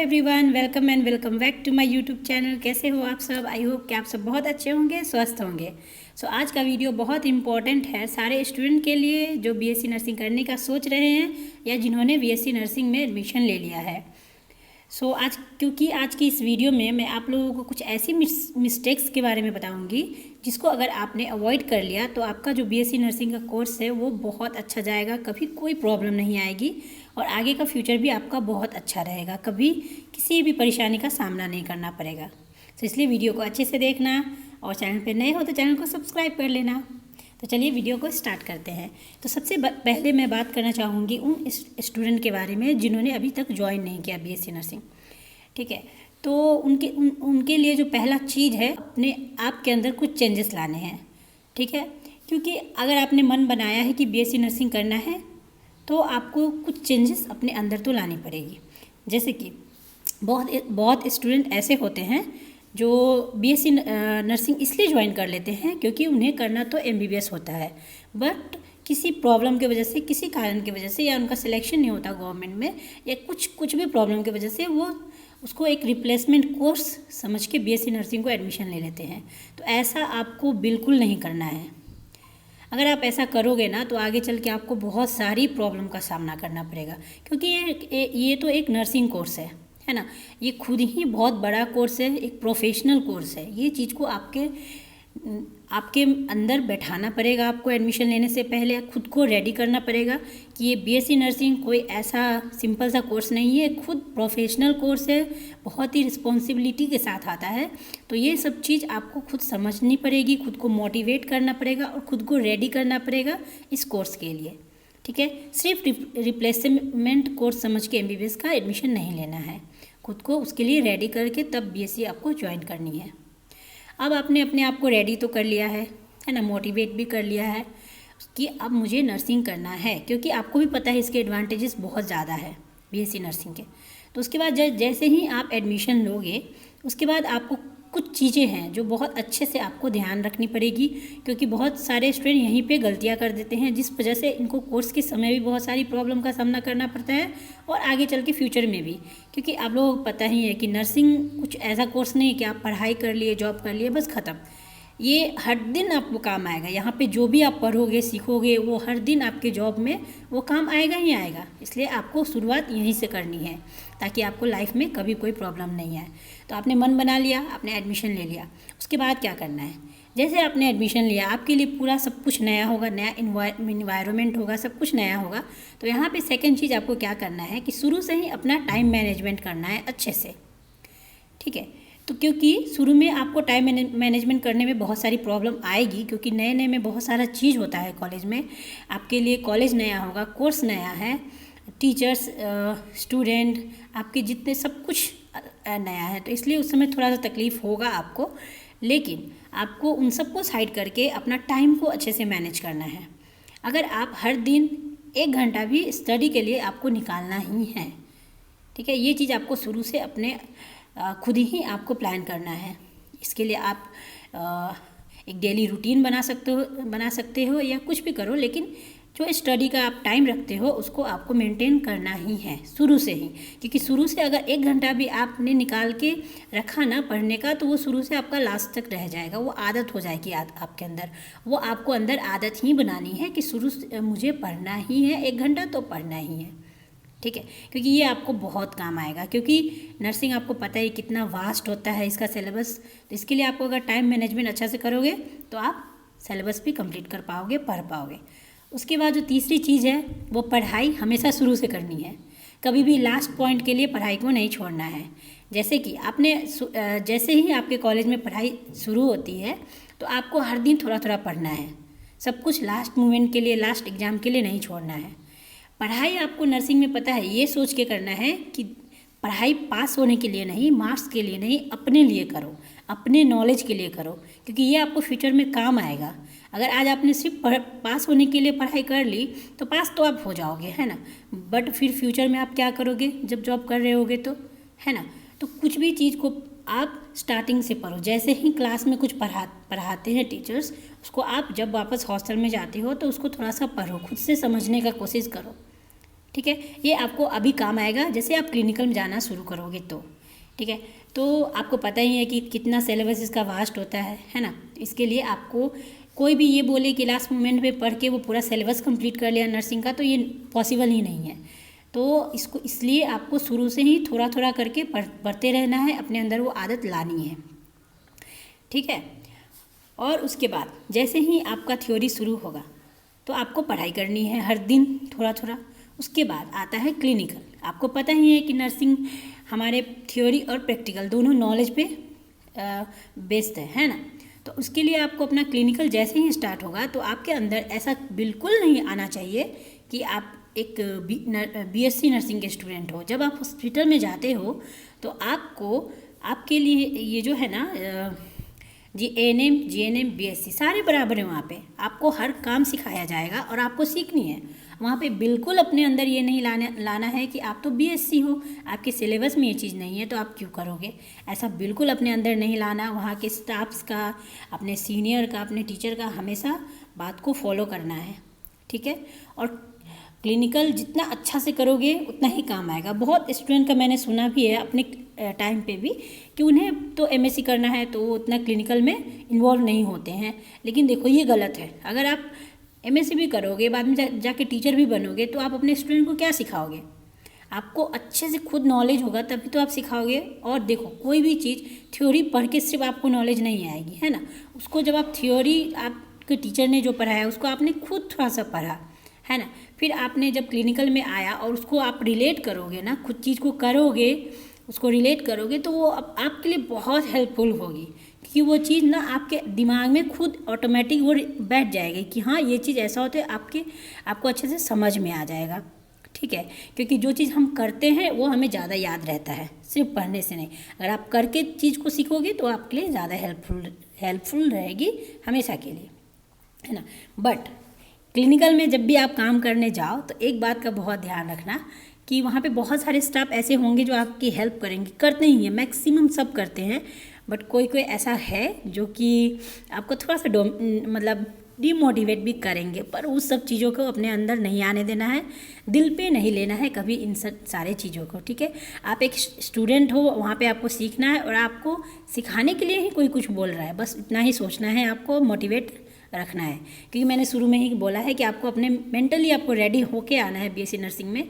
Everyone, welcome and welcome back to my YouTube channel. कैसे हो आप सब? आई होप कि आप सब बहुत अच्छे होंगे, स्वस्थ होंगे। आज का वीडियो बहुत इंपॉर्टेंट है सारे स्टूडेंट के लिए जो बीएससी नर्सिंग करने का सोच रहे हैं या जिन्होंने बीएससी नर्सिंग में एडमिशन ले लिया है। क्योंकि आज की इस वीडियो में मैं आप लोगों को कुछ ऐसी मिस्टेक्स के बारे में बताऊंगी जिसको अगर आपने अवॉइड कर लिया तो आपका जो बीएससी नर्सिंग का कोर्स है वो बहुत अच्छा जाएगा, कभी कोई प्रॉब्लम नहीं आएगी और आगे का फ्यूचर भी आपका बहुत अच्छा रहेगा, कभी किसी भी परेशानी का सामना नहीं करना पड़ेगा। तो इसलिए वीडियो को अच्छे से देखना और चैनल पर नए हो तो चैनल को सब्सक्राइब कर लेना। तो चलिए वीडियो को स्टार्ट करते हैं। तो सबसे पहले मैं बात करना चाहूँगी उन स्टूडेंट के बारे में जिन्होंने अभी तक ज्वाइन नहीं किया बीएससी नर्सिंग। ठीक है, तो उनके लिए जो पहला चीज़ है, अपने आप के अंदर कुछ चेंजेस लाने हैं। ठीक है, क्योंकि अगर आपने मन बनाया है कि बीएससी नर्सिंग करना है तो आपको कुछ चेंजेस अपने अंदर तो लानी पड़ेगी। जैसे कि बहुत स्टूडेंट ऐसे होते हैं जो बीएससी नर्सिंग इसलिए ज्वाइन कर लेते हैं क्योंकि उन्हें करना तो एमबीबीएस होता है, बट किसी प्रॉब्लम की वजह से, किसी कारण की वजह से, या उनका सिलेक्शन नहीं होता गवर्नमेंट में, या कुछ भी प्रॉब्लम की वजह से वो उसको एक रिप्लेसमेंट कोर्स समझ के बीएससी नर्सिंग को एडमिशन ले लेते हैं। तो ऐसा आपको बिल्कुल नहीं करना है। अगर आप ऐसा करोगे ना तो आगे चल के आपको बहुत सारी प्रॉब्लम का सामना करना पड़ेगा, क्योंकि ये तो एक नर्सिंग कोर्स है ना। ये खुद ही बहुत बड़ा कोर्स है, एक प्रोफेशनल कोर्स है। ये चीज़ को आपके अंदर बैठाना पड़ेगा। आपको एडमिशन लेने से पहले खुद को रेडी करना पड़ेगा कि ये बीएससी नर्सिंग कोई ऐसा सिंपल सा कोर्स नहीं है, खुद प्रोफेशनल कोर्स है, बहुत ही रिस्पॉन्सिबिलिटी के साथ आता है। तो ये सब चीज़ आपको खुद समझनी पड़ेगी, खुद को मोटिवेट करना पड़ेगा और खुद को रेडी करना पड़ेगा इस कोर्स के लिए। ठीक है, सिर्फ रिप्लेसमेंट कोर्स समझ के एमबीबीएस का एडमिशन नहीं लेना है, खुद को उसके लिए रेडी करके तब बीएससी आपको ज्वाइन करनी है। अब आपने अपने आप को रेडी तो कर लिया है ना, मोटिवेट भी कर लिया है कि अब मुझे नर्सिंग करना है, क्योंकि आपको भी पता है इसके एडवांटेजेस बहुत ज़्यादा है बीएससी नर्सिंग के। तो उसके बाद जैसे ही आप एडमिशन लोगे उसके बाद आपको कुछ चीज़ें हैं जो बहुत अच्छे से आपको ध्यान रखनी पड़ेगी, क्योंकि बहुत सारे स्टूडेंट यहीं पे गलतियां कर देते हैं जिस वजह से इनको कोर्स के समय भी बहुत सारी प्रॉब्लम का सामना करना पड़ता है और आगे चल के फ्यूचर में भी। क्योंकि आप लोगों को पता ही है कि नर्सिंग कुछ ऐसा कोर्स नहीं है कि आप पढ़ाई कर लिए, जॉब कर लिए, बस ख़त्म। ये हर दिन आपको काम आएगा। यहाँ पे जो भी आप पढ़ोगे, सीखोगे, वो हर दिन आपके जॉब में वो काम आएगा ही आएगा। इसलिए आपको शुरुआत यहीं से करनी है ताकि आपको लाइफ में कभी कोई प्रॉब्लम नहीं आए। तो आपने मन बना लिया, आपने एडमिशन ले लिया, उसके बाद क्या करना है? जैसे आपने एडमिशन लिया, आपके लिए पूरा सब कुछ नया होगा, नया इन्वायरमेंट होगा, सब कुछ नया होगा। तो यहाँ पर सेकेंड चीज़ आपको क्या करना है कि शुरू से ही अपना टाइम मैनेजमेंट करना है अच्छे से। ठीक है, तो क्योंकि शुरू में आपको टाइम मैनेजमेंट करने में बहुत सारी प्रॉब्लम आएगी, क्योंकि नए नए में बहुत सारा चीज़ होता है कॉलेज में। आपके लिए कॉलेज नया होगा, कोर्स नया है, टीचर्स, स्टूडेंट, आपके जितने सब कुछ नया है। तो इसलिए उस समय थोड़ा सा तकलीफ़ होगा आपको, लेकिन आपको उन सबको साइड करके अपना टाइम को अच्छे से मैनेज करना है। अगर आप हर दिन 1 घंटा भी स्टडी के लिए आपको निकालना ही है, ठीक है, ये चीज़ आपको शुरू से अपने खुद ही आपको प्लान करना है। इसके लिए आप एक डेली रूटीन बना सकते हो या कुछ भी करो, लेकिन जो स्टडी का आप टाइम रखते हो उसको आपको मेंटेन करना ही है शुरू से ही। क्योंकि शुरू से अगर 1 घंटा भी आपने निकाल के रखा ना पढ़ने का, तो वो शुरू से आपका लास्ट तक रह जाएगा, वो आदत हो जाएगी आपके अंदर। वो आपको अंदर आदत ही बनानी है कि शुरू से मुझे पढ़ना ही है, 1 घंटा तो पढ़ना ही है। ठीक है, क्योंकि ये आपको बहुत काम आएगा, क्योंकि नर्सिंग आपको पता है कितना वास्ट होता है इसका सिलेबस। तो इसके लिए आपको अगर टाइम मैनेजमेंट अच्छा से करोगे तो आप सिलेबस भी कंप्लीट कर पाओगे, पढ़ पाओगे। उसके बाद जो तीसरी चीज़ है वो पढ़ाई हमेशा शुरू से करनी है, कभी भी लास्ट पॉइंट के लिए पढ़ाई को नहीं छोड़ना है। जैसे कि जैसे ही आपके कॉलेज में पढ़ाई शुरू होती है तो आपको हर दिन थोड़ा थोड़ा पढ़ना है, सब कुछ लास्ट मोमेंट के लिए, लास्ट एग्ज़ाम के लिए नहीं छोड़ना है। पढ़ाई आपको नर्सिंग में पता है ये सोच के करना है कि पढ़ाई पास होने के लिए नहीं, मार्क्स के लिए नहीं, अपने लिए करो, अपने नॉलेज के लिए करो, क्योंकि ये आपको फ्यूचर में काम आएगा। अगर आज आपने सिर्फ पास होने के लिए पढ़ाई कर ली तो पास तो आप हो जाओगे, है ना, बट फिर फ्यूचर में आप क्या करोगे जब जॉब कर रहे होगे तो, है ना। तो कुछ भी चीज़ को आप स्टार्टिंग से पढ़ो। जैसे ही क्लास में कुछ पढ़ाते हैं टीचर्स, उसको आप जब वापस हॉस्टल में जाते हो तो उसको थोड़ा सा पढ़ो, खुद से समझने का कोशिश करो। ठीक है। ये आपको अभी काम आएगा जैसे आप क्लिनिकल में जाना शुरू करोगे तो, ठीक है। तो आपको पता ही है कि कितना सिलेबस इसका वास्ट होता है ना। इसके लिए आपको कोई भी ये बोले कि लास्ट मोमेंट पे पढ़ के वो पूरा सिलेबस कंप्लीट कर लिया नर्सिंग का, तो ये पॉसिबल ही नहीं है। तो इसको इसलिए आपको शुरू से ही थोड़ा थोड़ा करके पढ़ते रहना है, अपने अंदर वो आदत लानी है, ठीक है। और उसके बाद जैसे ही आपका थ्योरी शुरू होगा तो आपको पढ़ाई करनी है हर दिन थोड़ा थोड़ा। उसके बाद आता है क्लिनिकल। आपको पता ही है कि नर्सिंग हमारे थ्योरी और प्रैक्टिकल दोनों नॉलेज पे बेस्ड है ना। तो उसके लिए आपको अपना क्लिनिकल जैसे ही स्टार्ट होगा तो आपके अंदर ऐसा बिल्कुल नहीं आना चाहिए कि आप एक बीएससी नर्सिंग के स्टूडेंट हो। जब आप हॉस्पिटल में जाते हो तो आपको आपके लिए ये जो है ना एएनएम जीएनएम बीएससी सारे बराबर हैं। वहाँ पे आपको हर काम सिखाया जाएगा और आपको सीखनी है। वहाँ पे बिल्कुल अपने अंदर ये नहीं लाना है कि आप तो बीएससी हो, आपके सिलेबस में ये चीज़ नहीं है तो आप क्यों करोगे, ऐसा बिल्कुल अपने अंदर नहीं लाना। वहाँ के स्टाफ्स का, अपने सीनियर का, अपने टीचर का हमेशा बात को फॉलो करना है, ठीक है। और क्लिनिकल जितना अच्छा से करोगे उतना ही काम आएगा। बहुत स्टूडेंट का मैंने सुना भी है अपने टाइम पे भी कि उन्हें तो एमएससी करना है तो वो उतना क्लिनिकल में इन्वॉल्व नहीं होते हैं, लेकिन देखो ये गलत है। अगर आप एमएससी भी करोगे, बाद में जाके टीचर भी बनोगे, तो आप अपने स्टूडेंट को क्या सिखाओगे? आपको अच्छे से खुद नॉलेज होगा तभी तो आप सिखाओगे। और देखो कोई भी चीज़ थ्योरी पढ़ के सिर्फ आपको नॉलेज नहीं आएगी, है ना। उसको जब आप थ्योरी आपके टीचर ने जो पढ़ाया उसको आपने खुद थोड़ा सा पढ़ा, है ना, फिर आपने जब क्लिनिकल में आया और उसको आप रिलेट करोगे ना, खुद चीज़ को करोगे, उसको रिलेट करोगे, तो वो आपके लिए बहुत हेल्पफुल होगी। क्योंकि वो चीज़ ना आपके दिमाग में खुद ऑटोमेटिक वो बैठ जाएगी कि हाँ ये चीज़ ऐसा होता है, आपको अच्छे से समझ में आ जाएगा, ठीक है। क्योंकि जो चीज़ हम करते हैं वो हमें ज़्यादा याद रहता है, सिर्फ पढ़ने से नहीं। अगर आप करके चीज़ को सीखोगे तो आपके लिए ज़्यादा हेल्पफुल रहेगी हमेशा के लिए, है ना। बट क्लिनिकल में जब भी आप काम करने जाओ तो एक बात का बहुत ध्यान रखना कि वहाँ पे बहुत सारे स्टाफ ऐसे होंगे जो आपकी हेल्प करेंगे, करते ही हैं, मैक्सिमम सब करते हैं। बट कोई ऐसा है जो कि आपको थोड़ा सा मतलब डिमोटिवेट भी करेंगे, पर उस सब चीज़ों को अपने अंदर नहीं आने देना है, दिल पे नहीं लेना है कभी इन सब सारे चीज़ों को, ठीक है। आप एक स्टूडेंट हो, वहाँ पे आपको सीखना है और आपको सिखाने के लिए ही कोई कुछ बोल रहा है, बस इतना ही सोचना है, आपको मोटिवेट रखना है। क्योंकि मैंने शुरू में ही बोला है कि आपको अपने मेंटली आपको रेडी होके आना है बीएससी नर्सिंग में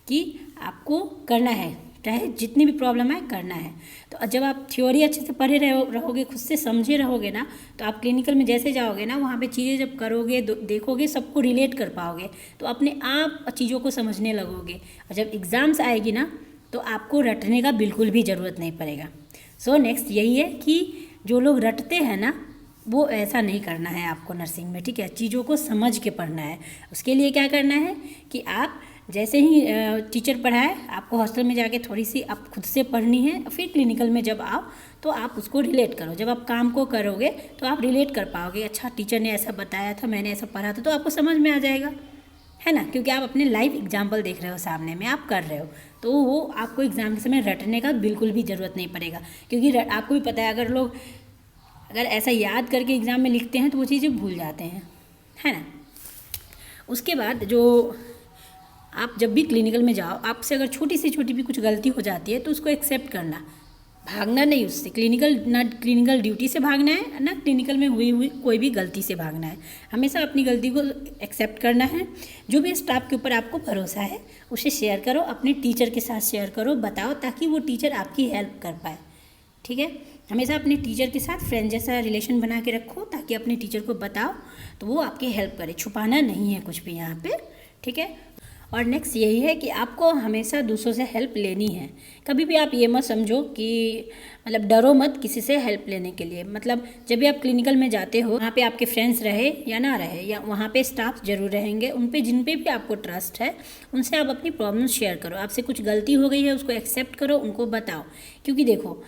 कि आपको करना है, चाहे जितनी भी प्रॉब्लम है करना है। तो जब आप थ्योरी अच्छे से पढ़े रहोगे, खुद से समझे रहोगे ना, तो आप क्लिनिकल में जैसे जाओगे ना, वहाँ पे चीज़ें जब करोगे, देखोगे, सबको रिलेट कर पाओगे, तो अपने आप चीज़ों को समझने लगोगे। और जब एग्ज़ाम्स आएगी ना तो आपको रटने का बिल्कुल भी ज़रूरत नहीं पड़ेगा। सो नेक्स्ट यही है कि जो लोग रटते हैं ना, वो ऐसा नहीं करना है आपको नर्सिंग में, ठीक है। चीज़ों को समझ के पढ़ना है। उसके लिए क्या करना है कि आप जैसे ही टीचर पढ़ाए, आपको हॉस्टल में जाके थोड़ी सी आप खुद से पढ़नी है। फिर क्लिनिकल में जब आओ तो आप उसको रिलेट करो। जब आप काम को करोगे तो आप रिलेट कर पाओगे, अच्छा टीचर ने ऐसा बताया था, मैंने ऐसा पढ़ा था, तो आपको समझ में आ जाएगा, है ना। क्योंकि आप अपने लाइव एग्जाम्पल देख रहे हो, सामने में आप कर रहे हो, तो वो आपको एग्ज़ाम के समय रटने का बिल्कुल भी ज़रूरत नहीं पड़ेगा। क्योंकि आपको भी पता है अगर ऐसा याद करके एग्ज़ाम में लिखते हैं तो वो चीज़ें भूल जाते हैं, है ना। उसके बाद जो आप जब भी क्लिनिकल में जाओ, आपसे अगर छोटी से छोटी भी कुछ गलती हो जाती है तो उसको एक्सेप्ट करना, भागना नहीं उससे। क्लिनिकल ड्यूटी से भागना है ना, क्लिनिकल में हुई कोई भी गलती से भागना है। हमेशा अपनी गलती को एक्सेप्ट करना है। जो भी स्टाफ के ऊपर आपको भरोसा है उसे शेयर करो, अपने टीचर के साथ शेयर करो, बताओ, ताकि वो टीचर आपकी हेल्प कर पाए, ठीक है। हमेशा अपने टीचर के साथ फ्रेंड जैसा रिलेशन बना के रखो, ताकि अपने टीचर को बताओ तो वो आपकी हेल्प करे। छुपाना नहीं है कुछ भी यहाँ पे, ठीक है। और नेक्स्ट यही है कि आपको हमेशा दूसरों से हेल्प लेनी है। कभी भी आप ये मत समझो कि मतलब डरो मत किसी से हेल्प लेने के लिए। मतलब जब भी आप क्लिनिकल में जाते हो, वहाँ पे आपके फ्रेंड्स रहे या ना रहे, या वहाँ पे स्टाफ जरूर रहेंगे, उन पे जिन पे भी आपको ट्रस्ट है उनसे आप अपनी प्रॉब्लम शेयर करो। आपसे कुछ गलती हो गई है उसको एक्सेप्ट करो, उनको बताओ। क्योंकि देखो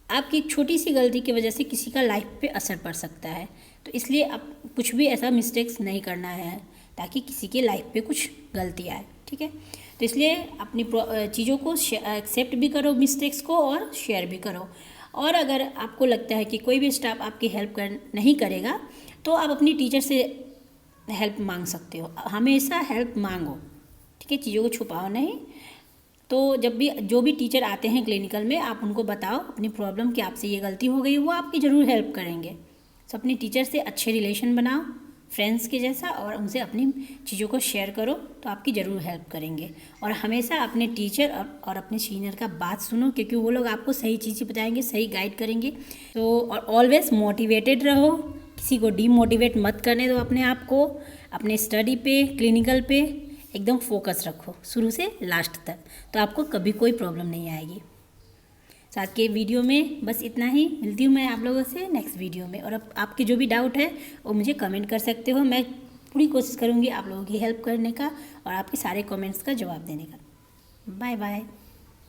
आपकी एक छोटी सी गलती की वजह से किसी का लाइफ पे असर पड़ सकता है, तो इसलिए आप कुछ भी ऐसा मिस्टेक्स नहीं करना है ताकि किसी के लाइफ पे कुछ गलती आए, ठीक है। तो इसलिए अपनी चीज़ों को एक्सेप्ट भी करो, मिस्टेक्स को, और शेयर भी करो। और अगर आपको लगता है कि कोई भी स्टाफ आपकी हेल्प नहीं करेगा तो आप अपनी टीचर से हेल्प मांग सकते हो। हमेशा हेल्प मांगो, ठीक है, चीज़ों को छुपाओ नहीं। तो जब भी जो भी टीचर आते हैं क्लिनिकल में, आप उनको बताओ अपनी प्रॉब्लम कि आपसे ये गलती हो गई, वो आपकी ज़रूर हेल्प करेंगे। तो अपने टीचर से अच्छे रिलेशन बनाओ, फ्रेंड्स के जैसा, और उनसे अपनी चीज़ों को शेयर करो, तो आपकी ज़रूर हेल्प करेंगे। और हमेशा अपने टीचर और अपने सीनियर का बात सुनो, क्योंकि वो लोग आपको सही चीज़ें बताएंगे, सही गाइड करेंगे। तो और ऑलवेज मोटिवेटेड रहो, किसी को डीमोटिवेट मत करने दो अपने आप को। अपने स्टडी पे, क्लिनिकल पे एकदम फोकस रखो शुरू से लास्ट तक, तो आपको कभी कोई प्रॉब्लम नहीं आएगी। आज के वीडियो में बस इतना ही। मिलती हूँ मैं आप लोगों से नेक्स्ट वीडियो में। और अब आपके जो भी डाउट है वो मुझे कमेंट कर सकते हो, मैं पूरी कोशिश करूँगी आप लोगों की हेल्प करने का और आपके सारे कमेंट्स का जवाब देने का। Bye bye.